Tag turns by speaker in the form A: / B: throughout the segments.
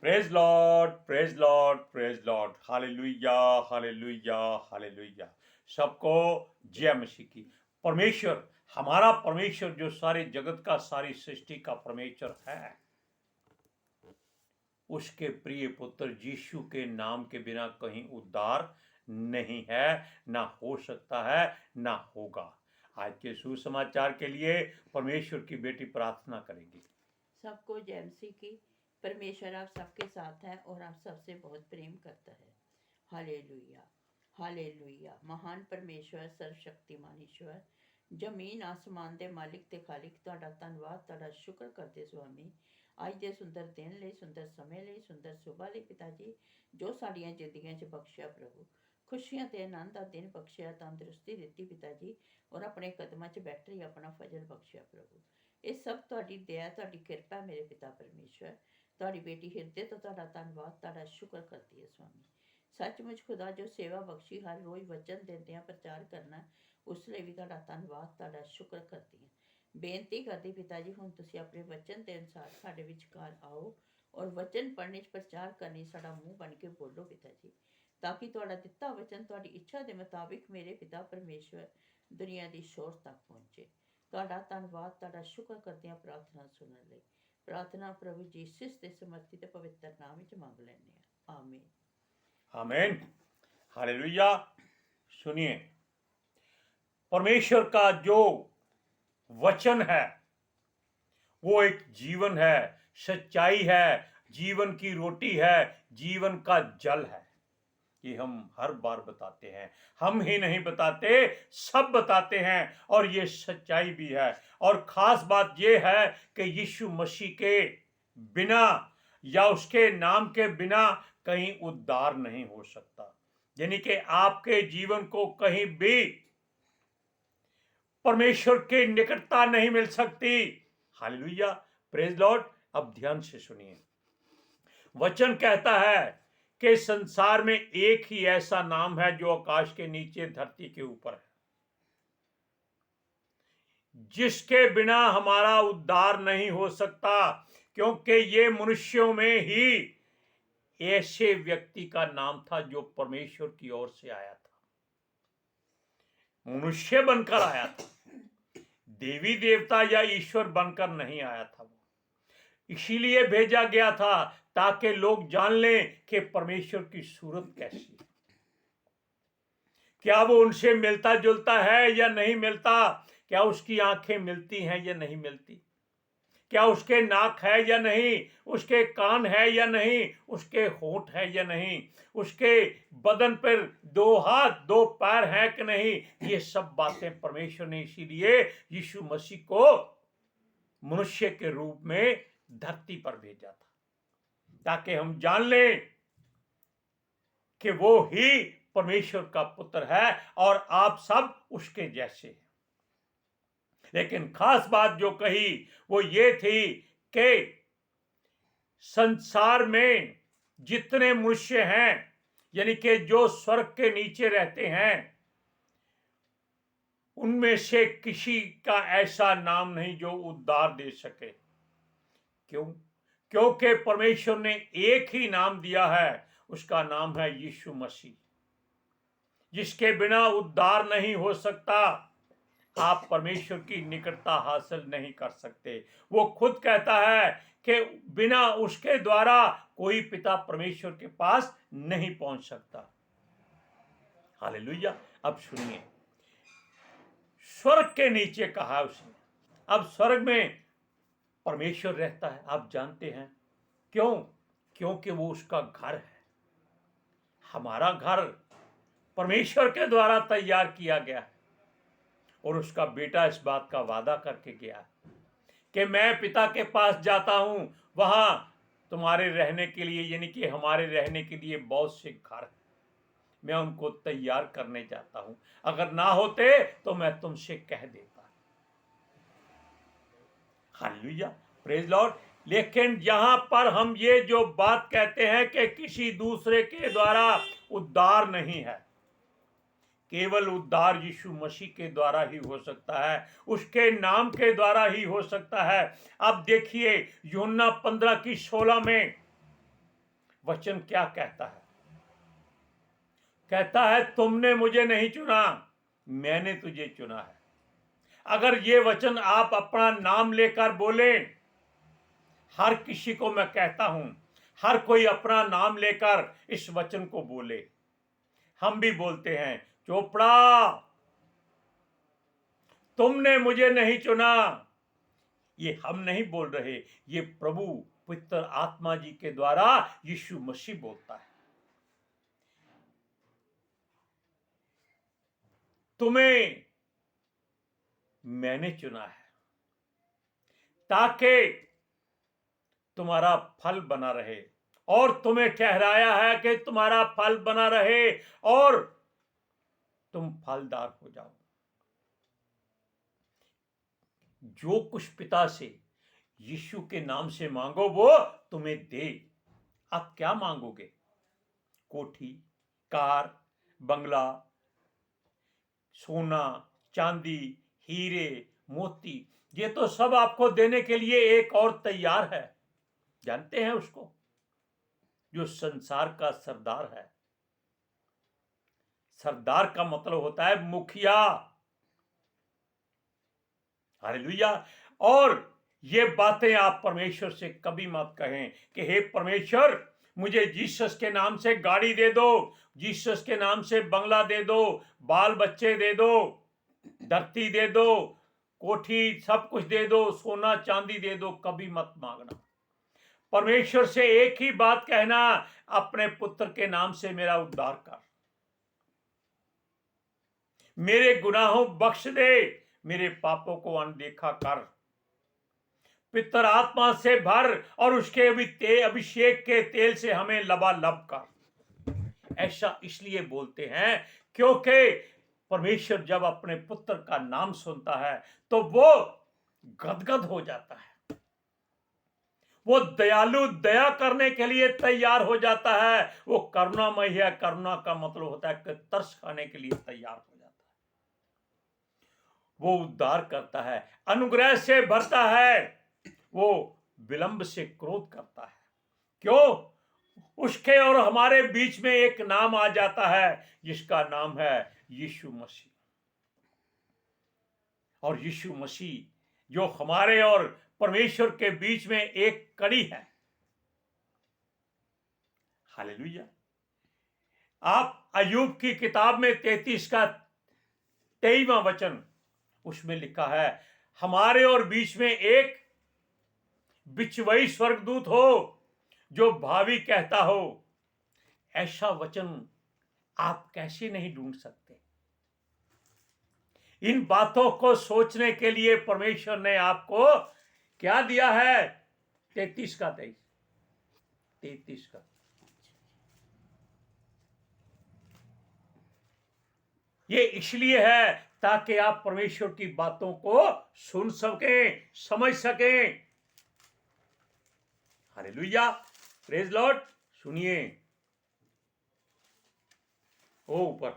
A: Praise Lord, praise Lord, praise Lord. Hallelujah, hallelujah, hallelujah. सबको जय मसीह की। परमेश्वर, हमारा परमेश्वर जो सारे जगत का, सारी सृष्टि का परमेश्वर है, उसके प्रिय पुत्र यीशु के नाम के बिना कहीं उद्धार नहीं है, ना हो सकता है, ना होगा। आज के सुसमाचार के लिए परमेश्वर की बेटी प्रार्थना करेगी।
B: सबको जय मसीह की। परमेश्वर आप सबके साथ है और आप सबसे बहुत प्रेम करता है। Hallelujah, hallelujah. महान परमेश्वर, सर्वशक्तिमान ईश्वर, जमीन आसमान ਦੇ ਮਾਲਿਕ ਤੇ ਖਾਲਿਕ, ਤੁਹਾਡਾ ਧੰਨਵਾਦ, ਤੁਹਾਡਾ ਸ਼ੁਕਰ ਕਰਦੇ ਸੁਆਮੀ, ਅੱਜ ਦੇ ਸੁੰਦਰ ਦਿਨ ਲਈ, ਸੁੰਦਰ ਸਮੇਂ ਲਈ, ਸੁੰਦਰ ਸੁਬਾਹ ਲਈ ਪਿਤਾ ਜੀ, ਜੋ ਸਾਡੀਆਂ ਜ਼ਿੰਦਗੀਆਂ 'ਚ ਬਖਸ਼ਿਆ ਪ੍ਰਭੂ। ਖੁਸ਼ੀਆਂ ਤੇ ਆਨੰਦ ਦਾ ਦਿਨ ਬਖਸ਼ਿਆ, ਤੰਦਰੁਸਤੀ ਦਿੱਤੀ ਪਿਤਾ ਜੀ, ਔਰ ਆਪਣੇ ਕਦਮਾਂ 'ਚ ਬੈਠ ਰਹੀ ਆਪਣਾ ਫਜ਼ਲ ਬਖਸ਼ਿਆ ਪ੍ਰਭੂ। ਇਹ ਸਭ ਤੁਹਾਡੀ ਦਇਆ, ਤੁਹਾਡੀ ਕਿਰਪਾ ਮੇਰੇ ਪਿਤਾ ਪਰਮੇਸ਼ਵਰ। ਤੁਹਾਡੀ ਬੇਟੀ ਹਿਰਦੇ ਤੋਂ ਤੁਹਾਡਾ ਧੰਨਵਾਦ, ਤੁਹਾਡਾ ਸ਼ੁਕਰ ਕਰਦੀ ਹੈ ਸੁਆਮੀ। ਸੱਚਮੁੱਚ ਖੁਦਾ ਜੋ ਸੇਵਾ ਬਖਸ਼ੀ ਹਰ ਰੋਜ਼ ਵਚਨ ਦਿੰਦਿਆਂ ਪ੍ਰਚਾਰ ਕਰਨਾ, ਉਸ ਲਈ ਵੀ ਤੁਹਾਡਾ ਧੰਨਵਾਦ, ਤੁਹਾਡਾ ਸ਼ੁਕਰ ਕਰਦੀ ਹਾਂ। ਬੇਨਤੀ ਕਰਦੀ ਪਿਤਾ ਜੀ, ਹੁਣ ਤੁਸੀਂ ਆਪਣੇ ਵਚਨ ਦੇ ਅਨੁਸਾਰ ਸਾਡੇ ਵਿਚਕਾਰ ਆਓ ਔਰ ਵਚਨ ਪੜ੍ਹਨੇ 'ਚ ਪ੍ਰਚਾਰ ਕਰਨੀ ਸਾਡਾ ਮੂੰਹ ਬਣ ਕੇ ਬੋਲੋ ਪਿਤਾ ਜੀ, ਤਾਂ ਕਿ ਤੁਹਾਡਾ ਦਿੱਤਾ ਵਚਨ ਤੁਹਾਡੀ ਇੱਛਾ ਦੇ ਮੁਤਾਬਿਕ ਮੇਰੇ ਪਿਤਾ ਪਰਮੇਸ਼ਵਰ ਦੁਨੀਆ ਦੀ ਸ਼ੋਰ ਤੱਕ ਪਹੁੰਚੇ। ਤੁਹਾਡਾ ਧੰਨਵਾਦ, ਤੁਹਾਡਾ ਸ਼ੁਕਰ ਕਰਦੇ ਹਾਂ ਪ੍ਰਾਰਥਨਾ ਸੁਣਨ ਲਈ। ਪ੍ਰਾਰਥਨਾ ਪ੍ਰਭੂ ਯੀਸ਼ੂ ਦੇ ਸਮਰਥੀ ਤੇ ਪਵਿੱਤਰ ਨਾਮ ਵਿੱਚ ਮੰਗ ਲੈਂਦੇ ਹਾਂ, ਆਮੀਨ।
A: आमीन, हालेलुया। सुनिए, परमेश्वर का जो वचन है वो एक जीवन है, सच्चाई है, जीवन की रोटी है, जीवन का जल है। ये हम हर बार बताते हैं, हम ही नहीं बताते, सब बताते हैं, और ये सच्चाई भी है। और खास बात ये है कि यीशु मसीह के बिना या उसके नाम के बिना कहीं उद्धार नहीं हो सकता। यानी कि आपके जीवन को कहीं भी परमेश्वर की निकटता नहीं मिल सकती। Hallelujah, praise Lord. अब ध्यान से सुनिए, वचन कहता है कि संसार में एक ही ऐसा नाम है जो आकाश के नीचे, धरती के ऊपर है, जिसके बिना हमारा उद्धार नहीं हो सकता, क्योंकि ये मनुष्यों में ही ऐसे व्यक्ति का नाम था जो परमेश्वर की ओर से आया था, मनुष्य बनकर आया था, देवी देवता या ईश्वर बनकर नहीं आया था। वो इसीलिए भेजा गया था ताकि लोग जान लें कि परमेश्वर की सूरत कैसी है, क्या वो उनसे मिलता जुलता है या नहीं मिलता, क्या उसकी आंखें मिलती हैं या नहीं मिलती, क्या उसके नाक है या नहीं, उसके कान है या नहीं, उसके होंठ है या नहीं, उसके बदन पर 2 हाथ 2 पैर हैं कि नहीं। ये सब बातें परमेश्वर ने इसीलिए यीशु मसीह को मनुष्य के रूप में धरती पर भेजा था, ताकि हम जान लें कि वो ही परमेश्वर का पुत्र है और आप सब उसके जैसे हैं। लेकिन खास बात जो कही वो ये थी कि संसार में जितने मनुष्य हैं, यानी कि जो स्वर्ग के नीचे रहते हैं, उनमें से किसी का ऐसा नाम नहीं जो उद्धार दे सके। क्यों? क्योंकि परमेश्वर ने एक ही नाम दिया है, उसका नाम है यीशु मसीह, जिसके बिना उद्धार नहीं हो सकता। आप परमेश्वर की निकटता हासिल नहीं कर सकते। वो खुद कहता है कि बिना उसके द्वारा कोई पिता परमेश्वर के पास नहीं पहुंच सकता। हालेलुया। अब सुनिए, स्वर्ग के नीचे कहा उसने। अब स्वर्ग में परमेश्वर रहता है, आप जानते हैं क्यों? क्योंकि वो उसका घर है। हमारा घर परमेश्वर के द्वारा तैयार किया गया है, और उसका बेटा इस बात का वादा करके गया कि मैं पिता के पास जाता हूं, वहां तुम्हारे रहने के लिए, यानी कि हमारे रहने के लिए बहुत से घर हैं, मैं उनको तैयार करने जाता हूं। अगर ना होते तो मैं तुमसे कह देता। Hallelujah, praise Lord. लेकिन यहां पर हम ये जो बात कहते हैं कि किसी दूसरे के द्वारा उद्धार नहीं है, केवल उद्धार यीशु मसीह के द्वारा ही हो सकता है, उसके नाम के द्वारा ही हो सकता है। अब देखिए यूहन्ना 15 की 16 में वचन क्या कहता है? कहता है तुमने मुझे नहीं चुना, मैंने तुझे चुना है। अगर ये वचन आप अपना नाम लेकर बोले, हर किसी को मैं कहता हूं, हर कोई अपना नाम लेकर इस वचन को बोले। हम भी बोलते हैं, चोपड़ा तुमने मुझे नहीं चुना। ये हम नहीं बोल रहे, ये प्रभु पवित्र आत्मा जी के द्वारा यीशु मसीह बोलता है। तुम्हें मैंने चुना है ताकि तुम्हारा फल बना रहे, और तुम्हें ठहराया है कि तुम्हारा फल बना रहे और तुम फलदार हो जाओ। जो कुछ पिता से यीशु के नाम से मांगो वो तुम्हें दे। आप क्या मांगोगे? कोठी, कार, बंगला, सोना, चांदी, हीरे, मोती, ये तो सब आपको देने के लिए एक और तैयार है। जानते हैं उसको? जो संसार का सरदार है। सरदार का मतलब होता है मुखिया। हालेलुया। और ये बातें आप परमेश्वर से कभी मत कहें कि हे परमेश्वर, मुझे जीसस के नाम से गाड़ी दे दो, जीसस के नाम से बंगला दे दो, बाल बच्चे दे दो, धरती दे दो, कोठी, सब कुछ दे दो, सोना चांदी दे दो। कभी मत मांगना। परमेश्वर से एक ही बात कहना, अपने पुत्र के नाम से मेरा उद्धार कर, मेरे गुनाहों बख्श दे, मेरे पापों को अनदेखा कर, पितर आत्मा से भर और उसके अभिषेक के तेल से हमें लबालब कर। ऐसा इसलिए बोलते हैं क्योंकि परमेश्वर जब अपने पुत्र का नाम सुनता है तो वो गदगद हो जाता है। वो दयालु, दया करने के लिए तैयार हो जाता है। वो करुणामय है। करुणा का मतलब होता है कि तरस खाने के लिए तैयार हो जाता है। वो उद्धार करता है, अनुग्रह से भरता है, वो विलंब से क्रोध करता है। क्यों? उसके और हमारे बीच में एक नाम आ जाता है जिसका नाम है यीशु मसीह। और यीशु मसीह जो हमारे और परमेश्वर के बीच में एक कड़ी है। हालेलुया। आप अय्यूब की किताब में 33 का 23वां वचन, उसमें लिखा है, हमारे और बीच में एक बिचवई स्वर्गदूत हो जो भावी कहता हो। ऐसा वचन आप कैसे नहीं ढूंढ सकते? इन बातों को सोचने के लिए परमेश्वर ने आपको क्या दिया है? 33 का 23, 33 का। ये इसलिए है ताकि आप परमेश्वर की बातों को सुन सकें, समझ सकें। Hallelujah, praise Lord. सुनिए, ओ ऊपर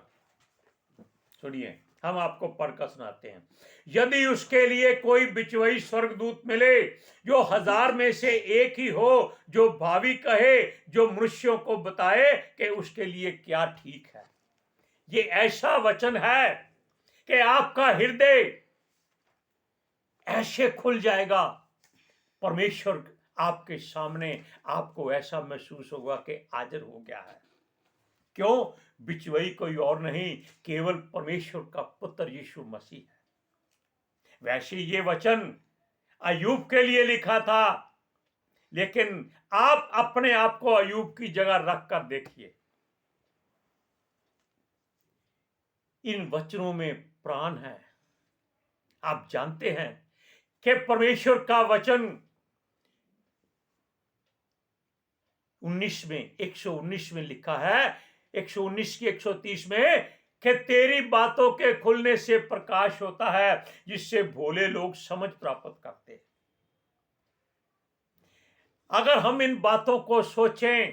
A: सुनिए, हम आपको पढ़कर सुनाते हैं। यदि उसके लिए कोई बिचवई स्वर्गदूत मिले जो 1000 में से एक ही हो, जो भावी कहे, जो मनुष्यों को बताए कि उसके लिए क्या ठीक है। ये ऐसा वचन है कि आपका हृदय ऐसे खुल जाएगा। परमेश्वर आपके सामने, आपको ऐसा महसूस होगा कि हाजिर हो गया है। क्यों? बिचवई कोई और नहीं, केवल परमेश्वर का पुत्र यीशु मसीह है। वैसे ये वचन अय्यूब के लिए लिखा था, लेकिन आप अपने आप को अय्यूब की जगह रख कर देखिए। इन वचनों में प्राण है। आप जानते हैं कि परमेश्वर का वचन 119 में लिखा है, 119 की 130 में, कि तेरी बातों के खुलने से प्रकाश होता है जिससे भोले लोग समझ प्राप्त करते हैं। अगर हम इन बातों को सोचें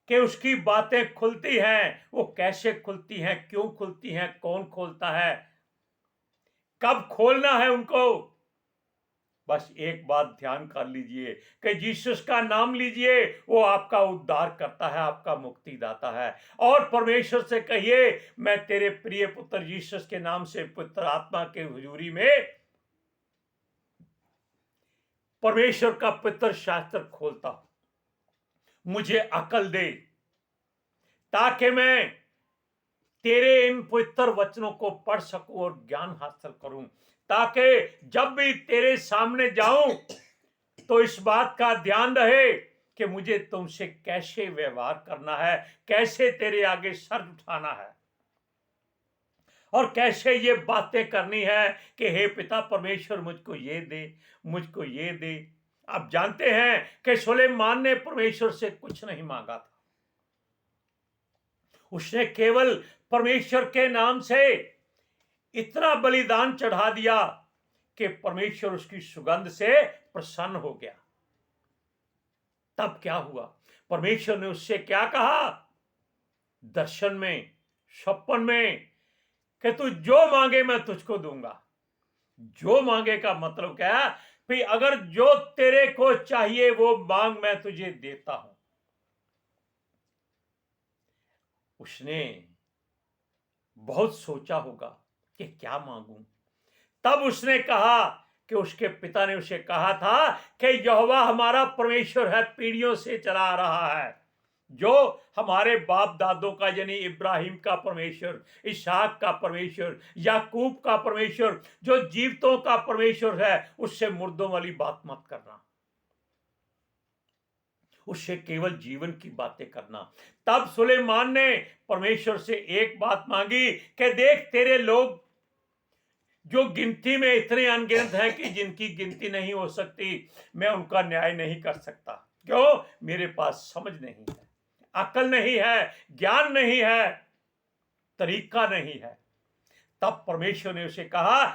A: कि उसकी बातें खुलती हैं, वो कैसे खुलती हैं, क्यों खुलती हैं, कौन खोलता है, कब खोलना है उनको, बस एक बात ध्यान कर लीजिए कि यीशु का नाम लीजिए, वो आपका उद्धार करता है, आपका मुक्तिदाता है। और परमेश्वर से कहिए, मैं तेरे प्रिय पुत्र यीशु के नाम से पुत्र आत्मा के हुजूरी में परमेश्वर का पवित्र शास्त्र खोलता हूं, मुझे अकल दे ताकि मैं तेरे इन पवित्र वचनों को पढ़ सकूं और ज्ञान हासिल करूं, ताकि जब भी तेरे सामने जाऊं तो इस बात का ध्यान रहे कि मुझे तुमसे कैसे व्यवहार करना है, कैसे तेरे आगे सर उठाना है और कैसे ये बातें करनी है कि हे पिता परमेश्वर मुझको ये दे, मुझको ये दे। आप जानते हैं कि सुलेमान ने परमेश्वर से कुछ नहीं मांगा था, उसने केवल परमेश्वर के नाम से इतना बलिदान चढ़ा दिया कि परमेश्वर उसकी सुगंध से प्रसन्न हो गया। तब क्या हुआ, परमेश्वर ने उससे क्या कहा दर्शन में, सपन में, कि तू जो मांगे मैं तुझको दूंगा। जो मांगे का मतलब क्या है भाई, अगर जो तेरे को चाहिए वो मांग, मैं तुझे देता हूं। उसने बहुत सोचा होगा कि क्या मांगूं। तब उसने कहा कि उसके पिता ने उसे कहा था कि यहोवा हमारा परमेश्वर है, पीढ़ियों से चला आ रहा है, जो हमारे बाप दादों का यानी इब्राहिम का परमेश्वर, इसहाक का परमेश्वर, याकूब का परमेश्वर, जो जीवितों का परमेश्वर है, उससे मुर्दों वाली बात मत करना, उससे केवल जीवन की बातें करना। तब सुलेमान ने परमेश्वर से एक बात मांगी कि देख, तेरे लोग जो गिनती में इतने अनगिनत हैं कि जिनकी गिनती नहीं हो सकती, मैं उनका न्याय नहीं कर सकता। क्यों? मेरे पास समझ नहीं है, अकल नहीं है, ज्ञान नहीं है, तरीका नहीं है। तब परमेश्वर ने उसे कहा,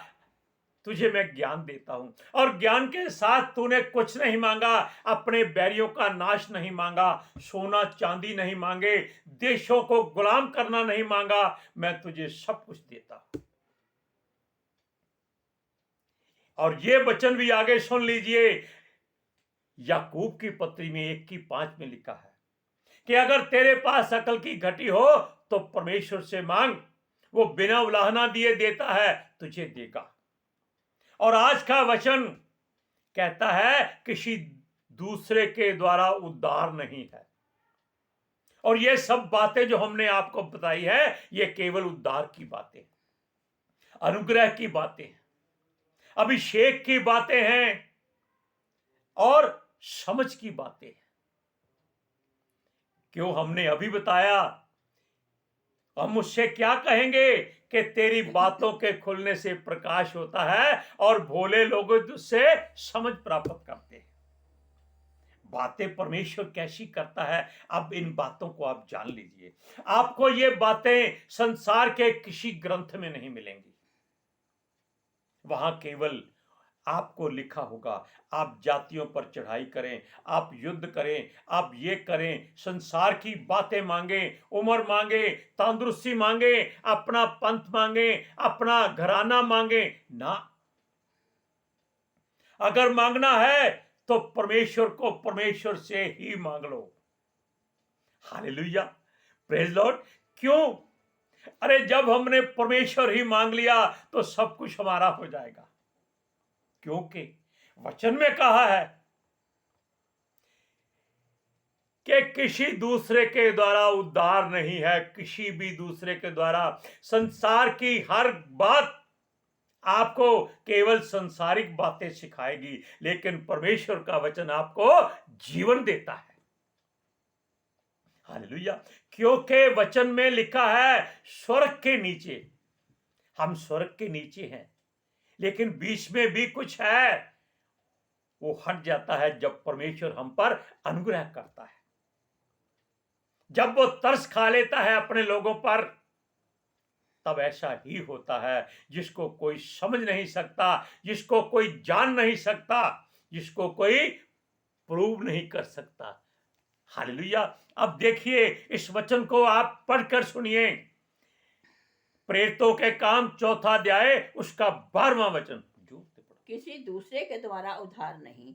A: तुझे मैं ज्ञान देता हूं, और ज्ञान के साथ तूने कुछ नहीं मांगा, अपने बैरियों का नाश नहीं मांगा, सोना चांदी नहीं मांगे, देशों को गुलाम करना नहीं मांगा, मैं तुझे सब कुछ देता हूं। और ये वचन भी आगे सुन लीजिए, याकूब की पत्री में 1:5 में लिखा है कि अगर तेरे पास अकल की घटी हो तो परमेश्वर से मांग, वो बिना उलाहना दिए देता है, तुझे देगा। और आज का वचन कहता है किसी दूसरे के द्वारा उद्धार नहीं है। और ये सब बातें जो हमने आपको बताई है, ये केवल उद्धार की बातें, अनुग्रह की बातें, अभिषेक की बातें हैं और समझ की बातें हैं। क्यों हमने अभी बताया, हम उससे क्या कहेंगे कि तेरी बातों के खुलने से प्रकाश होता है और भोले लोग उससे समझ प्राप्त करते हैं। बातें परमेश्वर कैसी करता है, अब इन बातों को आप जान लीजिए। आपको ये बातें संसार के किसी ग्रंथ में नहीं मिलेंगी। वहां केवल आपको लिखा होगा, आप जातियों पर चढ़ाई करें, आप युद्ध करें, आप ये करें, संसार की बातें मांगे, उम्र मांगे, तंदुरुस्ती मांगे, अपना पंथ मांगे, अपना घराना मांगे ना। अगर मांगना है तो परमेश्वर को परमेश्वर से ही मांग लो। Hallelujah, praise Lord. क्यों? अरे जब हमने परमेश्वर ही मांग लिया तो सब कुछ हमारा हो जाएगा, क्योंकि वचन में कहा है कि किसी दूसरे के द्वारा उद्धार नहीं है, किसी भी दूसरे के द्वारा। संसार की हर बात आपको केवल संसारिक बातें सिखाएगी, लेकिन परमेश्वर का वचन आपको जीवन देता है। हालेलुया, क्योंकि वचन में लिखा है स्वर्ग के नीचे, हम स्वर्ग के नीचे हैं, लेकिन बीच में भी कुछ है, वो हट जाता है जब परमेश्वर हम पर अनुग्रह करता है, जब वो तरस खा लेता है अपने लोगों पर। तब ऐसा ही होता है, जिसको कोई समझ नहीं सकता, जिसको कोई जान नहीं सकता, जिसको कोई प्रूव नहीं कर सकता। हालेलुया। अब देखिए, इस वचन को आप पढ़कर सुनिए। प्रेरितों के काम 4 अध्याय उसका 12वां वचन,
B: किसी दूसरे के द्वारा उद्धार नहीं,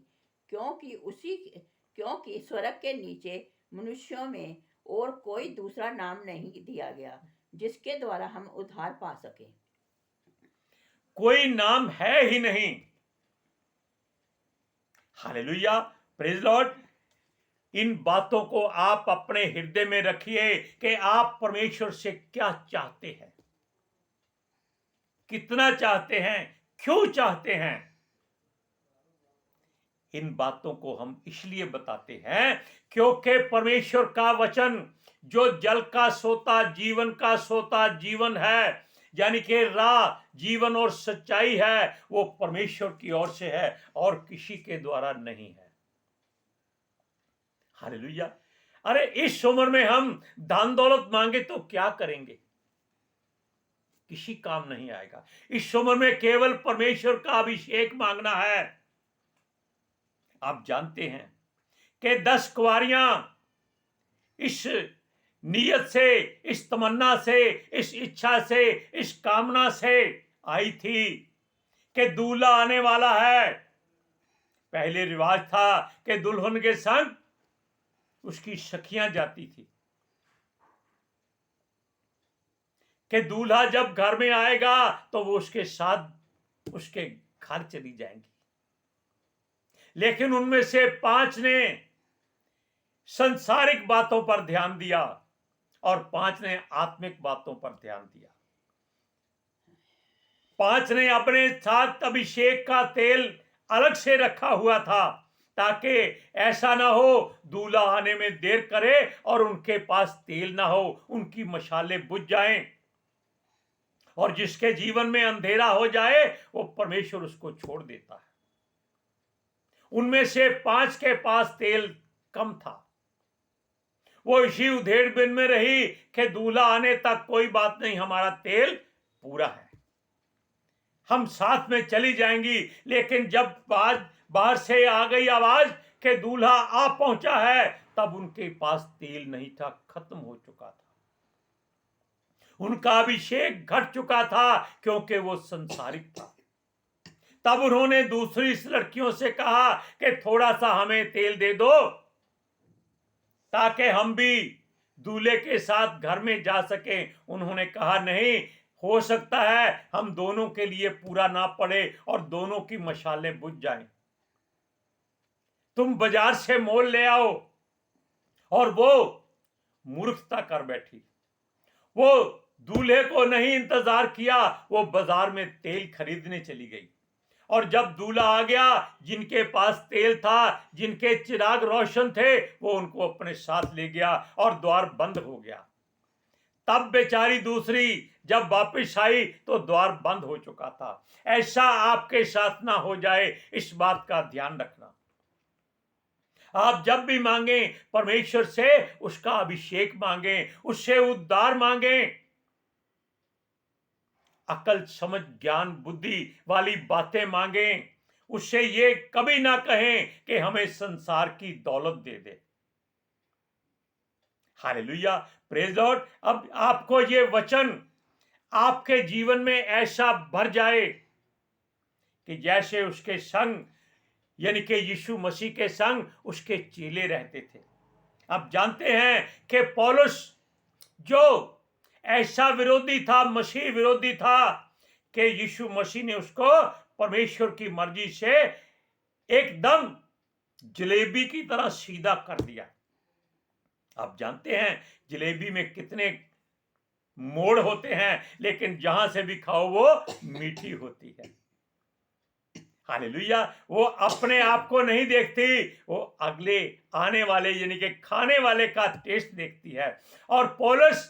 B: क्योंकि स्वर्ग के नीचे मनुष्यों में और कोई दूसरा नाम नहीं दिया गया जिसके द्वारा हम उद्धार पा सके।
A: कोई नाम है ही नहीं। Hallelujah, praise Lord. इन बातों को आप अपने हृदय में रखिए कि आप परमेश्वर से क्या चाहते हैं, कितना चाहते हैं, क्यों चाहते हैं। इन बातों को हम इसलिए बताते हैं क्योंकि परमेश्वर का वचन जो जल का सोता, जीवन का सोता जीवन है, यानी कि राह, जीवन और सच्चाई है, वो परमेश्वर की ओर से है और किसी के द्वारा नहीं है। हालेलुया। अरे इस उम्र में हम धन दौलत मांगे तो क्या करेंगे, किसी काम नहीं आएगा। इस उम्र में केवल परमेश्वर का अभिषेक मांगना है। आप जानते हैं कि 10 कुंवारियां इस नियत से, इस तमन्ना से, इस इच्छा से, इस कामना से आई थी कि दूल्हा आने वाला है। पहले रिवाज था कि दुल्हन के संग उसकी सखियां जाती थी, कि दूल्हा जब घर में आएगा तो वो उसके साथ उसके घर चली जाएंगी। लेकिन उनमें से 5 ने संसारिक बातों पर ध्यान दिया और 5 ने आत्मिक बातों पर ध्यान दिया। 5 ने अपने साथ अभिषेक का तेल अलग से रखा हुआ था ताकि ऐसा ना हो दूल्हा आने में देर करे और उनके पास तेल ना हो, उनकी मशाले बुझ जाएं और जिसके जीवन में अंधेरा हो जाए वो परमेश्वर उसको छोड़ देता है। उनमें से 5 के पास तेल कम था। वो इसी उधेड़बुन में रही कि दूल्हा आने तक कोई बात नहीं, हमारा तेल पूरा है, हम साथ में चली जाएंगी। लेकिन जब बाहर से आ गई आवाज कि दूल्हा आ पहुंचा है, तब उनके पास तेल नहीं था, खत्म हो चुका था, उनका अभिषेक घट चुका था क्योंकि वो संसारिक था। तब उन्होंने दूसरी लड़कियों से कहा कि थोड़ा सा हमें तेल दे दो ताकि हम भी दूल्हे के साथ घर में जा सकें। उन्होंने कहा नहीं, हो सकता है हम दोनों के लिए पूरा ना पड़े और दोनों की मशालें बुझ जाएं। तुम बाजार से मोल ले आओ। और वो मूर्खता कर बैठी, वो दूल्हे को नहीं इंतजार किया, वो बाजार में तेल खरीदने चली गई। और जब दूल्हा आ गया, जिनके पास तेल था, जिनके चिराग रोशन थे, वो उनको अपने साथ ले गया और द्वार बंद हो गया। तब बेचारी दूसरी जब वापस आई तो द्वार बंद हो चुका था। ऐसा आपके साथ ना हो जाए, इस बात का ध्यान रखना। आप जब भी मांगे परमेश्वर से उसका अभिषेक मांगे, उससे उद्धार मांगे। अकल, समझ, ज्ञान, बुद्धि वाली बातें मांगे। उससे ये कभी ना कहें कि हमें संसार की दौलत दे दे। Hallelujah, praise Lord. अब आपको ये वचन आपके जीवन में ऐसा भर जाए कि जैसे उसके संग, यानी कि यीशु मसीह के संग उसके चेले रहते थे। आप जानते हैं कि पौलुस जो ऐसा विरोधी था, मसीह विरोधी था, कि यीशु मसीह ने उसको परमेश्वर की मर्जी से एकदम जलेबी की तरह सीधा कर दिया। आप जानते हैं जलेबी में कितने मोड़ होते हैं, लेकिन जहां से भी खाओ वो मीठी होती है। हालेलुया। वो अपने आप को नहीं देखती, वो अगले आने वाले यानी कि खाने वाले का टेस्ट देखती है। और पौलुस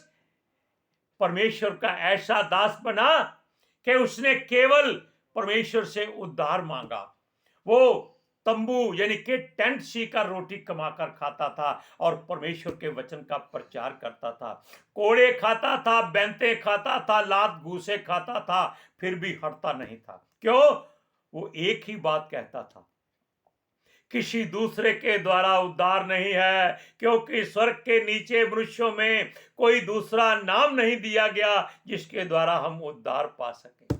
A: परमेश्वर का ऐसा दास बना कि उसने केवल परमेश्वर से उद्धार मांगा। वो तंबू यानी कि टेंट सीकर रोटी कमाकर खाता था और परमेश्वर के वचन का प्रचार करता था। कोड़े खाता था, बैंते खाता था, लात घूसे खाता था, फिर भी हटता नहीं था। क्यों? वो एक ही बात कहता था, किसी दूसरे के द्वारा उद्धार नहीं है, क्योंकि स्वर्ग के नीचे मनुष्यों में कोई दूसरा नाम नहीं दिया गया जिसके द्वारा हम उद्धार पा सके।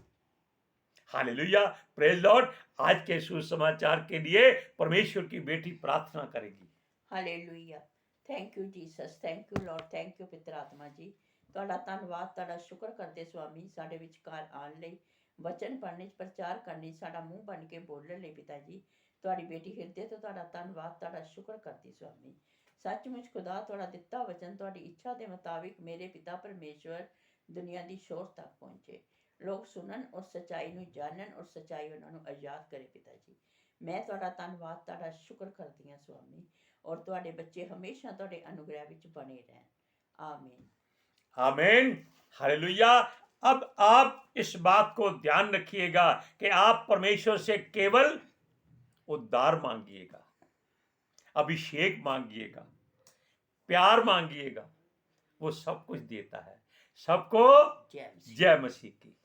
A: Hallelujah, praise Lord. आज के सुसमाचार के लिए परमेश्वर की बेटी प्रार्थना करेगी।
B: Hallelujah. Thank you Jesus, thank you Lord, thank you ਪਿਤਰ ਆਤਮਾ ਜੀ। ਤੁਹਾਡਾ ਧੰਨਵਾਦ, ਤੁਹਾਡਾ ਸ਼ੁਕਰ ਕਰਦੇ ਸੁਆਮੀ, ਸਾਡੇ ਵਿਚਕਾਰ ਆਉਣ ਲਈ, ਵਚਨ ਪੜ੍ਹਨੇ 'ਚ ਪ੍ਰਚਾਰ ਕਰਨ ਲਈ, ਸਾਡਾ ਮੂੰਹ ਬਣ ਕੇ ਬੋਲਣ ਲਈ ਪਿਤਾ ਜੀ। ਤੁਹਾਡੀ ਬੇਟੀ ਹਿਰਦੇ ਤੋਂ ਤੁਹਾਡਾ ਧੰਨਵਾਦ, ਤੁਹਾਡਾ ਸ਼ੁਕਰ ਕਰਦੀ ਸੁਆਮੀ। ਸੱਚਮੁੱਚ ਖੁਦਾ, ਤੁਹਾਡਾ ਦਿੱਤਾ ਵਚਨ ਤੁਹਾਡੀ ਇੱਛਾ ਦੇ ਮੁਤਾਬਿਕ ਮੇਰੇ ਪਿਤਾ ਪਰਮੇਸ਼ਵਰ ਦੁਨੀਆ ਦੀ ਸ਼ੋਰ ਤੱਕ ਪਹੁੰਚੇ। ਲੋਕ ਸੁਣਨ ਔਰ ਸੱਚਾਈ ਨੂੰ ਜਾਣਨ ਔਰ ਸੱਚਾਈ ਉਹਨਾਂ ਨੂੰ ਆਜ਼ਾਦ ਕਰੇ ਪਿਤਾ ਜੀ। ਮੈਂ ਤੁਹਾਡਾ ਧੰਨਵਾਦ, ਤੁਹਾਡਾ ਸ਼ੁਕਰ ਕਰਦੀ ਹਾਂ ਸੁਆਮੀ। और ਤੁਹਾਡੇ ਬੱਚੇ ਹਮੇਸ਼ਾ ਤੁਹਾਡੇ ਅਨੁਗ੍ਰਹਿ ਵਿੱਚ ਬਣੇ ਰਹਿਣ। आमीन।
A: आमीन, हालेलुया। अब आप इस बात को ध्यान रखिएगा कि आप परमेश्वर से केवल उद्धार मांगिएगा, अभिषेक मांगिएगा, प्यार मांगिएगा, वो सब कुछ देता है। सबको
B: जय मसीह।
A: जय मसीह की।